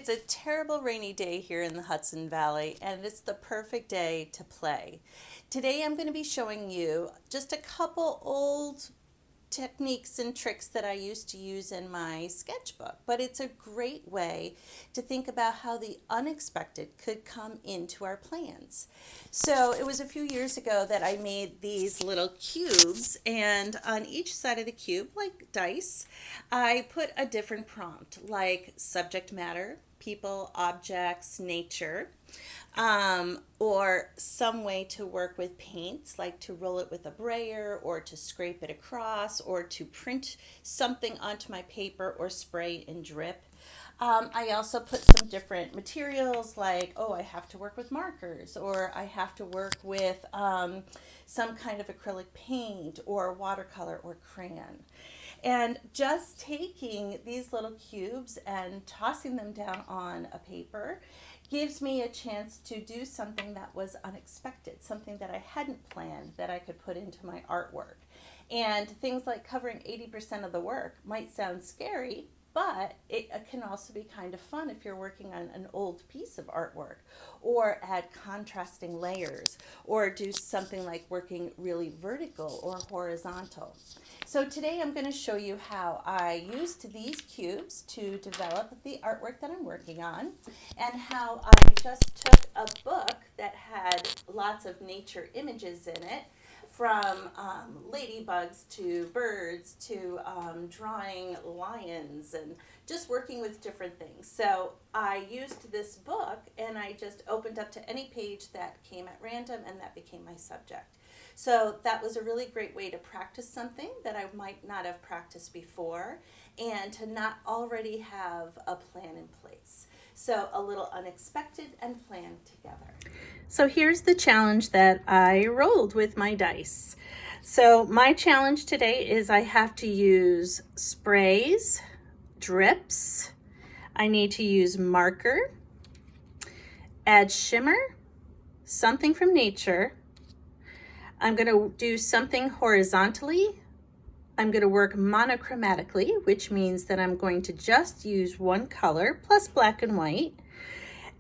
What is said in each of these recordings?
It's a terrible rainy day here in the Hudson Valley, and it's the perfect day to play. Today I'm going to be showing you just a couple old techniques and tricks that I used to use in my sketchbook, but it's a great way to think about how the unexpected could come into our plans. So it was a few years ago that I made these little cubes, and on each side of the cube, like dice, I put a different prompt, like subject matter, people, objects, nature, or some way to work with paints, like to roll it with a brayer or to scrape it across or to print something onto my paper or spray and drip. I also put some different materials like, oh, I have to work with markers or I have to work with some kind of acrylic paint or watercolor or crayon. And just taking these little cubes and tossing them down on a paper gives me a chance to do something that was unexpected, something that I hadn't planned that I could put into my artwork. And things like covering 80% of the work might sound scary, but it can also be kind of fun if you're working on an old piece of artwork, or add contrasting layers, or do something like working really vertical or horizontal. So today I'm going to show you how I used these cubes to develop the artwork that I'm working on, and how I just took a book that had lots of nature images in it, from ladybugs to birds to drawing lions and just working with different things. So I used this book and I just opened up to any page that came at random, and that became my subject. So that was a really great way to practice something that I might not have practiced before, and to not already have a plan in place. So a little unexpected and planned together. So here's the challenge that I rolled with my dice. So my challenge today is I have to use sprays, drips, I need to use marker, add shimmer, something from nature. I'm going to do something horizontally. I'm going to work monochromatically, which means that I'm going to just use one color plus black and white.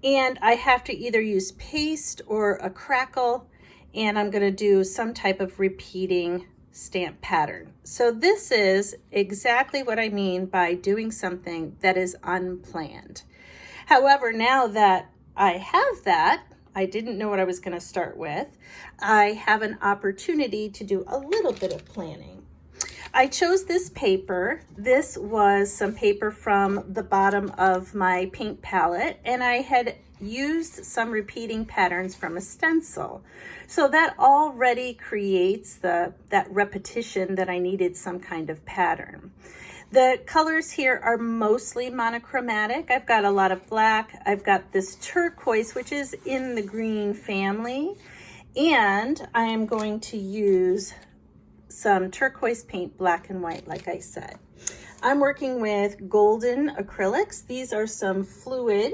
And I have to either use paste or a crackle, and I'm going to do some type of repeating stamp pattern. So this is exactly what I mean by doing something that is unplanned. However, now that I have that, I didn't know what I was going to start with. I have an opportunity to do a little bit of planning. I chose this paper. This was some paper from the bottom of my paint palette, and I had used some repeating patterns from a stencil. So that already creates that repetition that I needed some kind of pattern. The colors here are mostly monochromatic. I've got a lot of black. I've got this turquoise, which is in the green family. And I am going to use some turquoise paint, black and white, like I said. I'm working with golden acrylics. These are some fluid,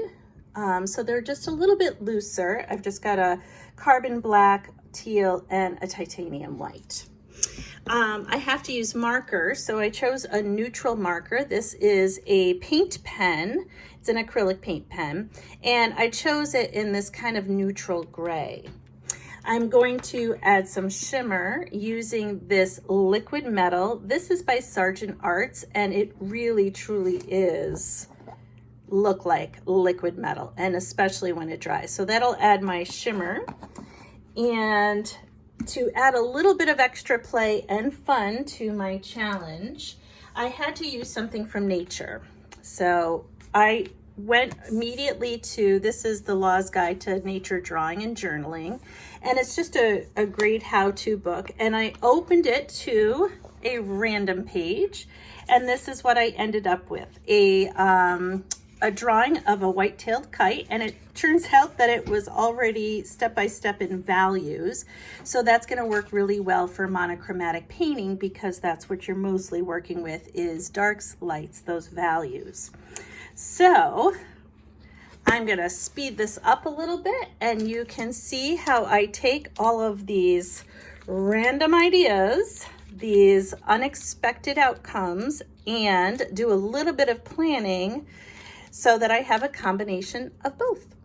so they're just a little bit looser. I've just got a carbon black, teal, and a titanium white. I have to use marker, so I chose a neutral marker. This is a paint pen. It's an acrylic paint pen, and I chose it in this kind of neutral gray. I'm going to add some shimmer using this liquid metal. This is by Sargent Arts, and it really truly is look like liquid metal, and especially when it dries. So that'll add my shimmer. And to add a little bit of extra play and fun to my challenge, I had to use something from nature. So I went immediately to, this is the Law's Guide to Nature Drawing and Journaling, and it's just a great how-to book. And I opened it to a random page, and this is what I ended up with, a drawing of a white-tailed kite, and it turns out that it was already step-by-step in values. So that's going to work really well for monochromatic painting, because that's what you're mostly working with, is darks, lights, those values. So I'm going to speed this up a little bit, and you can see how I take all of these random ideas, these unexpected outcomes, and do a little bit of planning so that I have a combination of both.